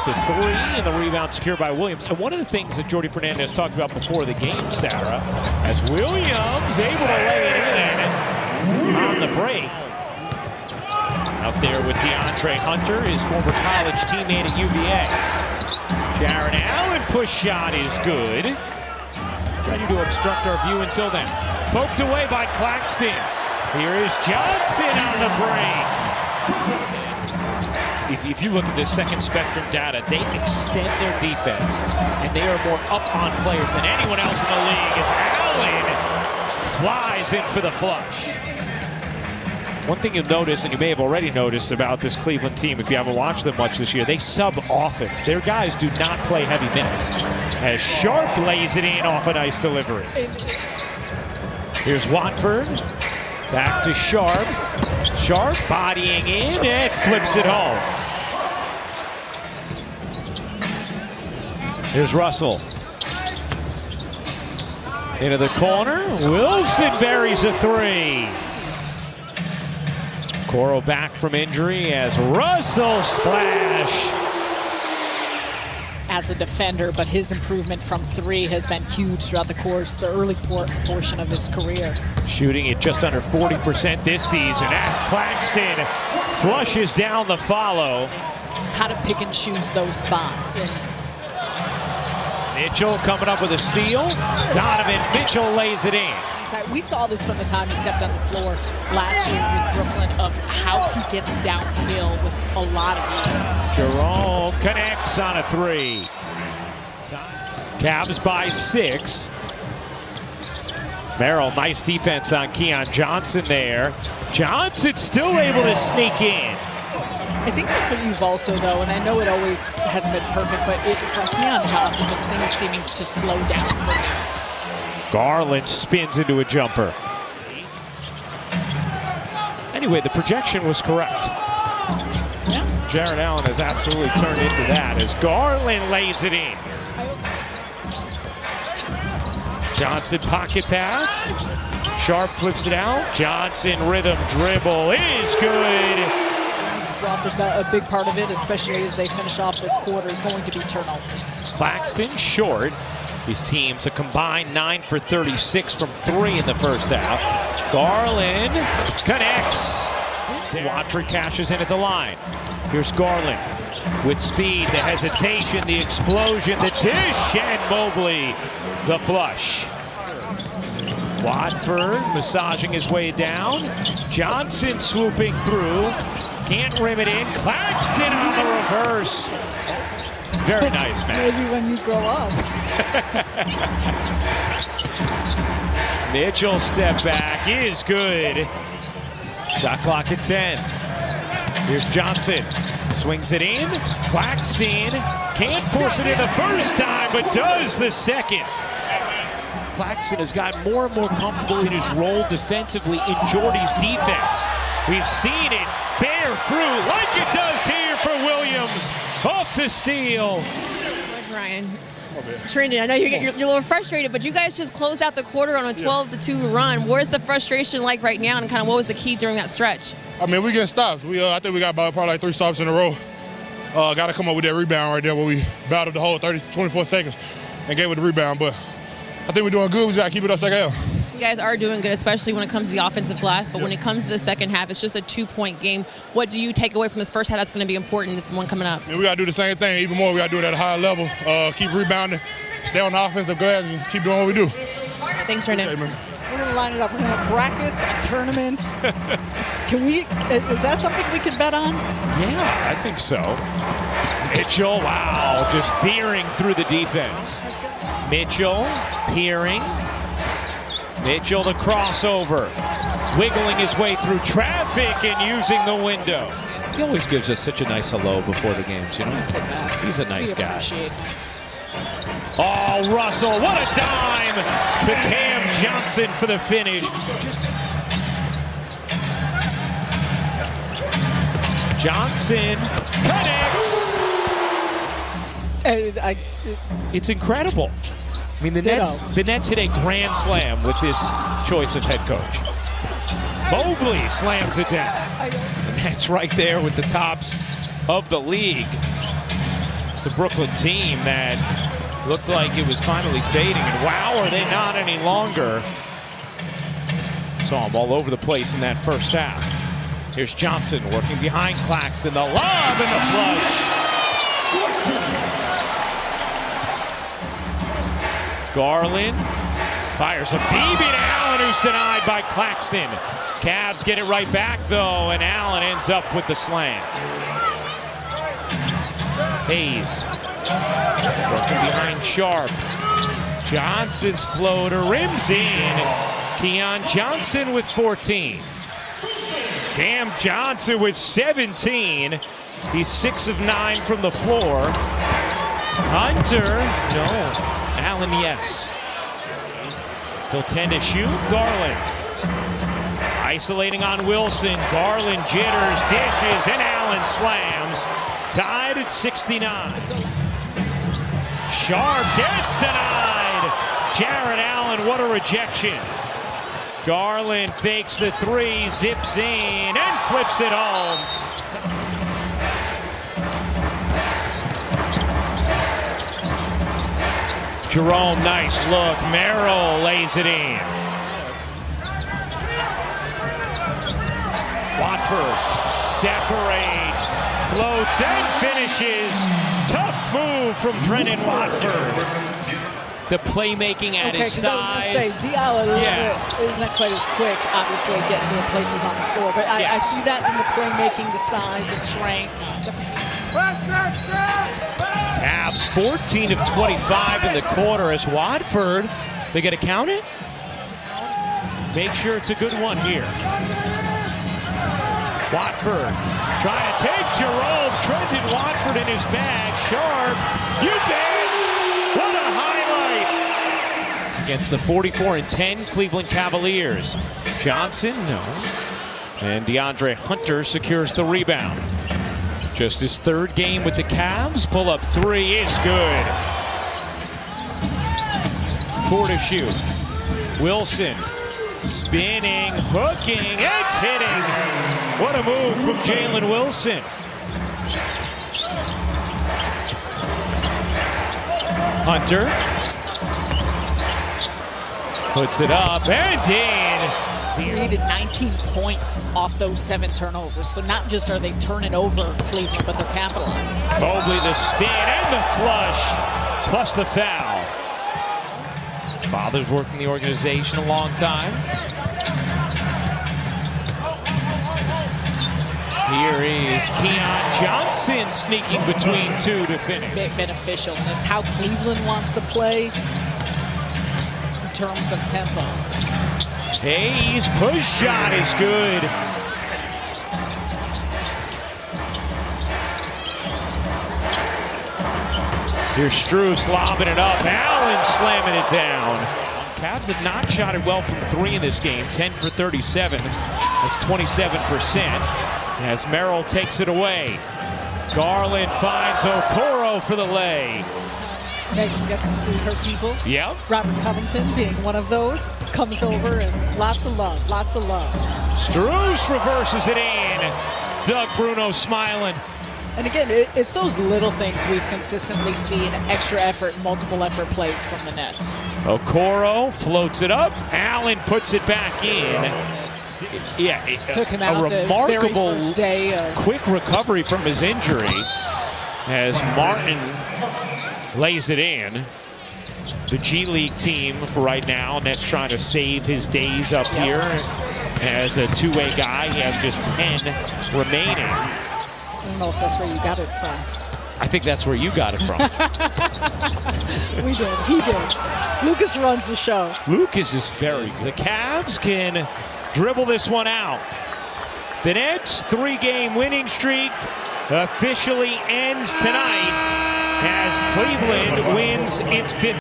with the three, and the rebound secured by Williams. And one of the things that Jordi Fernandez talked about before the game, Sarah, as Williams able to lay it in on the break. Out there with DeAndre Hunter, his former college teammate at UVA. Jared Allen push shot is good. Ready to obstruct our view until then. Poked away by Claxton. Here is Johnson on the break. If you look at this second spectrum data, they extend their defense, and they are more up on players than anyone else in the league. As Allen flies in for the flush. One thing you'll notice, and you may have already noticed about this Cleveland team if you haven't watched them much this year, they sub often. Their guys do not play heavy minutes. As Sharp lays it in off a nice delivery. Here's Watford. Back to Sharp. Sharp bodying in and flips it home. Here's Russell. Into the corner. Wilson buries a three. Coro back from injury as Russell splash. As a defender, but his improvement from three has been huge throughout the course, the early portion of his career. Shooting at just under 40% this season as Claxton flushes down the follow. How to pick and choose those spots. And Mitchell coming up with a steal. Donovan Mitchell lays it in. We saw this from the time he stepped on the floor last year with Brooklyn of how he gets downhill with a lot of ease. Jerome connects on a three. Cavs by 6. Merrill, nice defense on Keon Johnson there. Johnson still able to sneak in. I think that's what you've also, though, and I know it always hasn't been perfect, but from Keon Johnson, just things seeming to slow down for him. Garland spins into a jumper. Anyway, the projection was correct. Yeah. Jared Allen has absolutely turned into that as Garland lays it in. Johnson pocket pass. Sharp flips it out. Johnson rhythm dribble is good. Brought this out. A big part of it, especially as they finish off this quarter, is going to be turnovers. Claxton short. These teams a combined 9 for 36 from 3 in the first half. Garland connects. Watford cashes in at the line. Here's Garland with speed, the hesitation, the explosion, the dish, and Mobley the flush. Watford massaging his way down. Johnson swooping through. Can't rim it in. Claxton on the reverse. Very nice, man. Maybe when you grow up. Mitchell step back is good. Shot clock at 10. Here's Johnson. Swings it in. Claxton can't force it in the first time, but does the second. Claxton has gotten more and more comfortable in his role defensively in Jordy's defense. We've seen it bear fruit like it does here for Williams. Off the steal. Ryan. Trinity, I know you're a little frustrated, but you guys just closed out the quarter on a 12-2 run. Where's the frustration like right now, and kind of what was the key during that stretch? I mean, we get stops. I think we got probably like 3 stops in a row. Got to come up with that rebound right there where we battled the whole 24 seconds and gave it the rebound. But I think we're doing good. We just got to keep it up second half. You guys are doing good, especially when it comes to the offensive glass, but when it comes to the second half, it's just a 2-point game. What do you take away from this first half that's going to be important, this one coming up? We got to do the same thing. Even more, we got to do it at a higher level. Keep rebounding, stay on the offensive glass, and keep doing what we do. Thanks, Trinity. We're going to line it up. We're going to have brackets, a tournament. Is that something we can bet on? Yeah, I think so. Mitchell, wow, just veering through the defense. Mitchell, peering. Mitchell, the crossover. Wiggling his way through traffic and using the window. He always gives us such a nice hello before the games, you know? He's a nice guy. Oh, Russell, what a dime to Cam Johnson for the finish. Johnson connects. It's incredible. I mean, the Nets hit a grand slam with this choice of head coach. Mobley slams it down. The Nets right there with the tops of the league. It's the Brooklyn team that looked like it was finally fading, and wow, are they not any longer. Saw them all over the place in that first half. Here's Johnson working behind Claxton. The lob and the flush. Garland fires a BB to Allen, who's denied by Claxton. Cavs get it right back, though, and Allen ends up with the slam. Hayes working behind Sharp. Johnson's floater rims in. Keon Johnson with 14. Cam Johnson with 17. He's 6 of 9 from the floor. Hunter, no. Allen, yes. Still 10 to shoot. Garland isolating on Wilson. Garland jitters, dishes, and Allen slams. Tied at 69. Sharp gets denied. Jared Allen, what a rejection. Garland fakes the three, zips in, and flips it home. Jerome, nice look. Merrill lays it in. Watford separates, floats, and finishes. Tough move from Brendan Watford. The playmaking at his size. I was going to say, Diallo isn't quite as quick, obviously, getting to the places on the floor. But I see that in the playmaking, the size, the strength. Cavs 14 of 25 in the quarter as Watford, they get to count it? Make sure it's a good one here. Watford trying to take Jerome. Trenton Watford in his bag. Sharp, you bet! What a highlight! Against the 44-10 Cleveland Cavaliers. Johnson, no. And DeAndre Hunter secures the rebound. Just his third game with the Cavs. Pull-up three is good. 4 to shoot. Wilson spinning, hooking, and hitting. What a move from Jalen Wilson. Hunter puts it up and in. Created 19 points off those 7 turnovers. So not just are they turning over Cleveland, but they're capitalizing. Mobley the spin and the flush, plus the foul. His father's worked in the organization a long time. Here is Keon Johnson sneaking between two to finish. Beneficial, and it's how Cleveland wants to play in terms of tempo. Hayes' push shot is good. Here's Strus lobbing it up. Allen slamming it down. Cavs have not shot it well from 3 in this game. 10 for 37. That's 27%. As Merrill takes it away. Garland finds Okoro for the lay. Megan gets to see her people. Yep. Robert Covington being one of those. Comes over and lots of love, lots of love. Strus reverses it in. Doug Bruno smiling. And again, it's those little things we've consistently seen. Extra effort, multiple effort plays from the Nets. Okoro floats it up. Allen puts it back in. Yeah, took him a out remarkable the very first day quick recovery from his injury as Martin lays it in. The G League team for right now. Nets trying to save his days up here as a two-way guy. He has just 10 remaining. I don't know if that's where you got it from. I think that's where you got it from. We did. He did. Lucas runs the show. Lucas is very good. The Cavs can dribble this one out. The Nets' 3-game winning streak officially ends tonight as Cleveland wins its 5th.